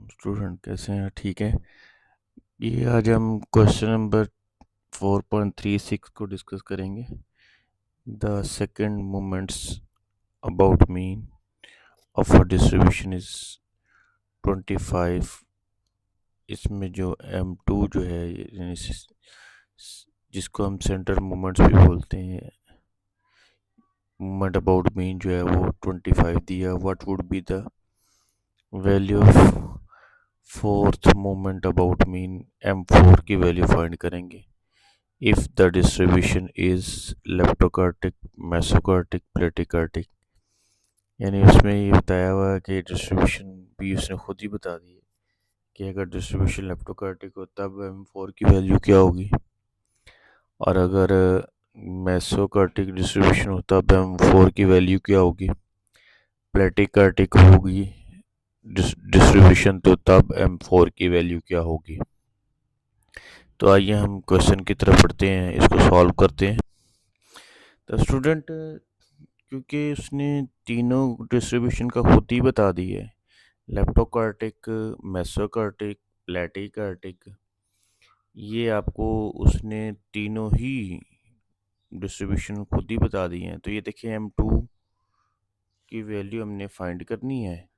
Student कैसे हैं? ठीक है। ये आज हम क्वेश्चन नंबर 4.36 को डिस्कस करेंगे। The second moments about mean of a distribution is 25। इसमें जो M2 जो है यानी जिसको हम सेंटर मोमेंट्स भी बोलते हैं, मोमेंट अबाउट मीन जो है वो 25 दिया। What would be the value of fourth moment about mean M4 की वैल्यू फाइंड करेंगे। if the distribution is leptokurtic, mesokurtic, platykurtic। यानी उसमें ये बताया हुआ है कि डिस्ट्रीब्यूशन भी उसने खुद ही बता दी है कि अगर डिस्ट्रीब्यूशन लेप्टोकर्टिक हो तब M4 की वैल्यू क्या होगी, और अगर मेसोकर्टिक डिस्ट्रीब्यूशन हो तब M4 की वैल्यू क्या होगी। प्लेटिकर्टिक होगी डिस्ट्रीब्यूशन तो तब M4 की वैल्यू क्या होगी। तो आइए हम क्वेश्चन की तरफ बढ़ते हैं, इसको सॉल्व करते हैं। तो स्टूडेंट क्योंकि उसने तीनों डिस्ट्रीब्यूशन का खुद ही बता दी है, लेप्टोकार्टिक, मेसोकार्टिक, प्लेटिकार्टिक, ये आपको उसने तीनों ही डिस्ट्रीब्यूशन खुद ही बता दी हैं। तो ये देखिए M2 की वैल्यू हमने फाइंड करनी है,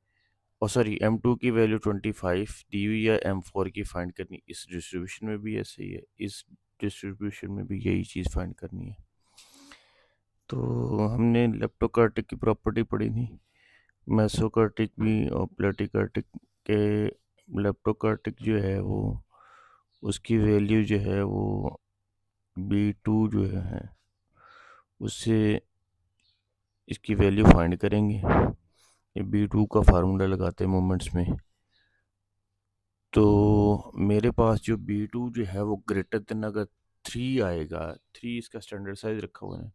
और सॉरी M2 की वैल्यू 25 दी हुई है, M4 की फाइंड करनी। इस डिस्ट्रीब्यूशन में भी ऐसे ही है, इस डिस्ट्रीब्यूशन में भी यही चीज़ फाइंड करनी है। तो हमने लेप्टोकार्टिक की प्रॉपर्टी पढ़ी थी, मेसोकार्टिक भी और प्लेटिकार्टिक के। लेप्टोकार्टिक जो है वो उसकी वैल्यू जो है वो B2 जो है उससे इसकी वैल्यू फाइंड करेंगे। ये B2 का फार्मूला लगाते हैं मोमेंट्स में। तो मेरे पास जो B2 जो है वो ग्रेटर देन अगर 3 आएगा, 3 इसका स्टैंडर्ड साइज रखा हुआ है,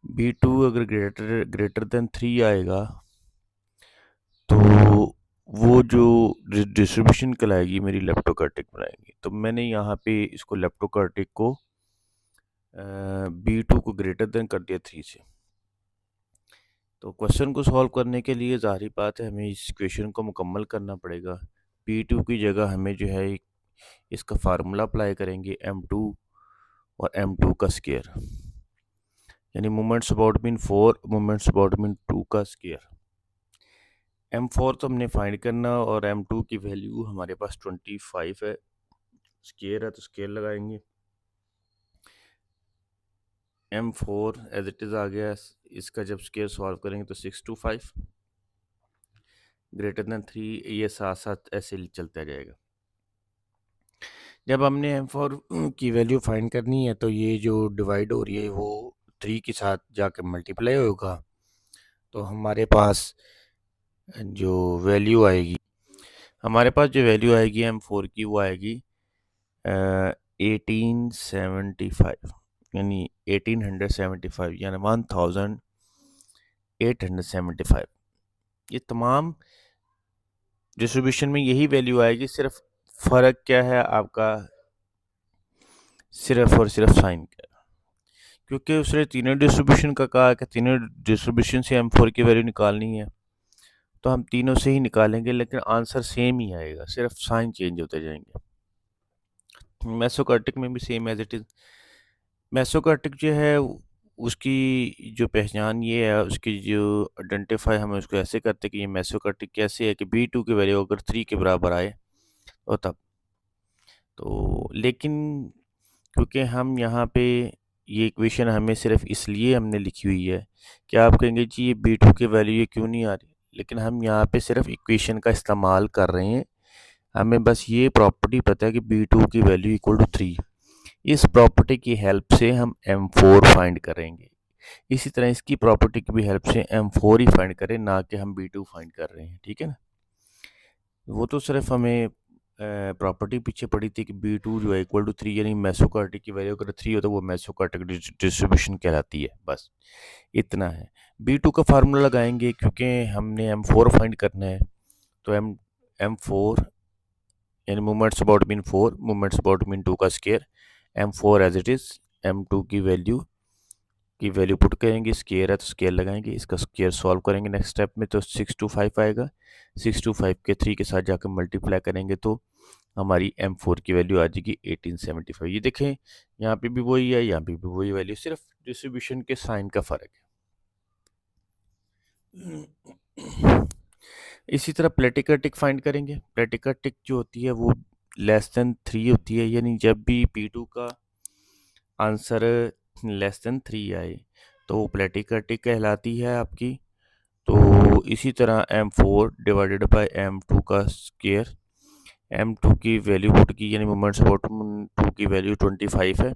B2 अगर ग्रेटर देन 3 आएगा तो वो जो डिस्ट्रीब्यूशन कहलाएगी मेरी लेप्टोकार्टिक बनाएगी। तो मैंने यहाँ पे इसको लेप्टोकार्टिक को B2 को ग्रेटर देन कर दिया 3 से। तो क्वेश्चन को सॉल्व करने के लिए ज़ाहिर बात है हमें इस इक्वेशन को मुकम्मल करना पड़ेगा। B2 की जगह हमें जो है इसका फार्मूला अप्लाई करेंगे, M2 और M2 का स्क्वायर, यानी moments about mean 4 moments about mean 2 का स्क्वायर। M4 तो हमने फाइंड करना, और M2 की वैल्यू हमारे पास 25 है, स्क्वायर है तो स्क्वायर लगाएंगे। M4 एज इट इज़ आ गया, इसका जब स्क्वायर सॉल्व करेंगे तो 625 ग्रेटर देन 3, ये साथ साथ ऐसे चलता जाएगा। जब हमने M4 की वैल्यू फाइंड करनी है तो ये जो डिवाइड हो रही है वो 3 के साथ जाकर मल्टीप्लाई होगा, तो हमारे पास जो वैल्यू आएगी M4 की वो आएगी 1875, यानी 1875 यानी 1875। ये तमाम डिस्ट्रीब्यूशन में यही वैल्यू आएगी, सिर्फ फ़र्क क्या है आपका, सिर्फ और सिर्फ साइन का। क्योंकि उसने तीनों डिस्ट्रीब्यूशन का कहा कि तीनों डिस्ट्रीब्यूशन से M4 की वैल्यू निकालनी है, तो हम तीनों से ही निकालेंगे, लेकिन आंसर सेम ही आएगा, सिर्फ साइन चेंज होते जाएंगे। मेसोकार्टिक में भी सेम एज इट इज़। मेसोकार्टिक जो है उसकी जो पहचान ये है, उसकी जो आइडेंटिफाई हम उसको ऐसे करते कि ये मेसोकार्टिक कैसे है कि B2 की वैल्यू अगर 3 के बराबर आए और तब। तो लेकिन क्योंकि हम यहाँ पे ये इक्वेशन हमें सिर्फ इसलिए हमने लिखी हुई है कि आप कहेंगे जी ये B2 की वैल्यू ये क्यों नहीं आ रही, लेकिन हम यहाँ पे सिर्फ इक्वेशन का इस्तेमाल कर रहे हैं। हमें बस ये प्रॉपर्टी पता है कि B2 की वैल्यू इक्वल टू 3। इस प्रॉपर्टी की हेल्प से हम M4 फाइंड करेंगे। इसी तरह इसकी प्रॉपर्टी की भी हेल्प से M4 ही फाइंड करें, ना कि हम B2 फाइंड कर रहे हैं, ठीक है ना। वो तो सिर्फ हमें प्रॉपर्टी पीछे पड़ी थी कि B2 जो है इक्वल टू 3, यानी मेसोकार्टिक की वैल्यू अगर 3 हो तो वो मेसोकार्टिक डिस्ट्रीब्यूशन कहलाती है, बस इतना है। B2 का फार्मूला लगाएंगे क्योंकि हमने M4 फाइंड करना है, तो M4 यानी moments about mean 4 moments about mean 2 का square, M4 as it is, M2 की वैल्यू की वैल्यू पुट करेंगे, स्केयर है तो स्केयर लगाएंगे, इसका स्केयर सॉल्व करेंगे नेक्स्ट स्टेप में, तो 625 आएगा। 625 के 3 के साथ जाकर मल्टीप्लाई करेंगे तो हमारी M4 की वैल्यू आ जाएगी 1875। ये देखें यहाँ पे भी वही है, यहाँ पे भी वही वैल्यू, सिर्फ डिस्ट्रीब्यूशन के साइन का फ़र्क है। इसी तरह प्लेटिकर टिक फाइंड करेंगे। प्लेटिकर टिक जो होती है वो लेस देन 3 होती है, यानी जब भी P2 का आंसर लेस देन 3 आए तो वो प्लेटिकर टिक कहलाती है आपकी। तो इसी तरह M4 डिवाइडेड बाय M2 का स्केयर, M2 की वैल्यू पुट की, यानी मोमेंट्स अबाउट 2 की वैल्यू 25 है,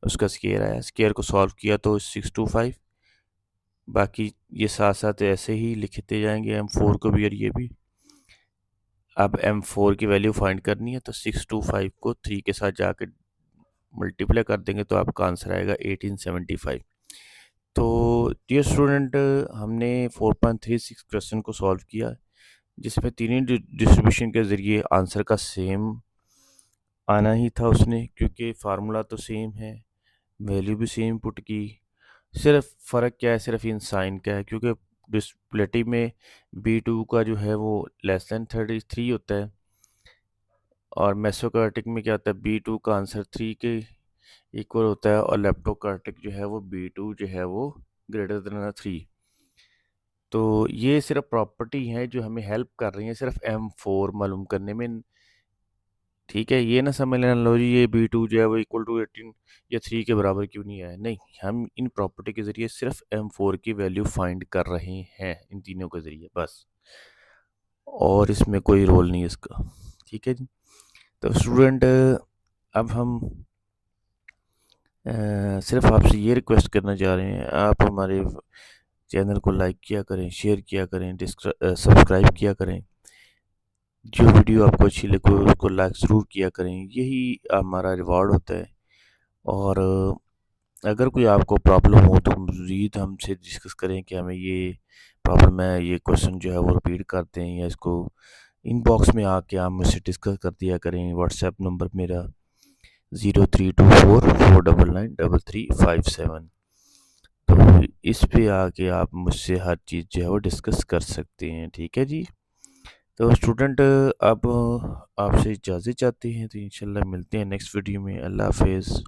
उसका स्केयर आया, स्केयर को सॉल्व किया तो 625। बाकी ये साथ साथ ऐसे ही लिखते जाएंगे M4 को भी और ये भी। अब M4 की वैल्यू फाइंड करनी है तो 625 को 3 के साथ जाकर मल्टीप्लाई कर देंगे तो आपका आंसर आएगा 1875। तो डियर स्टूडेंट, हमने 4.36 क्वेश्चन को सॉल्व किया, जिसमें तीनों डिस्ट्रीब्यूशन के ज़रिए आंसर का सेम आना ही था उसने, क्योंकि फार्मूला तो सेम है, वैल्यू भी सेम पुट की। सिर्फ फ़र्क क्या है, सिर्फ इन साइन का है, क्योंकि डिस्प्लेटिव में B2 का जो है वो लेस देन 33 होता है, और मेसोकार्टिक में क्या होता है, B2 का आंसर 3 के इक्वल होता है, और लेप्टोकार्टिक जो है वो B2 जो है वो ग्रेटर देन 3। तो ये सिर्फ प्रॉपर्टी हैं जो हमें हेल्प कर रही हैं सिर्फ M4 मालूम करने में। ठीक है, ये ना समझ लेना लो जी ये B2 जो है वो इक्वल टू 18 या 3 के बराबर क्यों नहीं आया, नहीं, हम इन प्रॉपर्टी के ज़रिए सिर्फ M4 की वैल्यू फाइंड कर रहे हैं, इन तीनों के ज़रिए बस, और इसमें कोई रोल नहीं है इसका। ठीक है जी। तो स्टूडेंट, अब हम सिर्फ आपसे ये रिक्वेस्ट करना चाह रहे हैं, आप हमारे चैनल को लाइक किया करें, शेयर किया करें, सब्सक्राइब किया करें, जो वीडियो आपको अच्छी लगे उसको लाइक ज़रूर किया करें, यही हमारा रिवॉर्ड होता है। और अगर कोई आपको प्रॉब्लम हो तो मज़ीद हमसे डिस्कस करें कि हमें ये प्रॉब्लम है, ये क्वेश्चन जो है वो रिपीट करते हैं, या इसको इनबॉक्स में आके आप मुझसे डिस्कस कर दिया करें। व्हाट्सएप नंबर मेरा 0324499357। तो इस पे आके आप मुझसे हर चीज़ जो है वो डिस्कस कर सकते हैं। ठीक है जी। तो स्टूडेंट, अब आपसे इजाज़त चाहते हैं, तो इंशाल्लाह मिलते हैं नेक्स्ट वीडियो में। अल्लाह हाफिज़।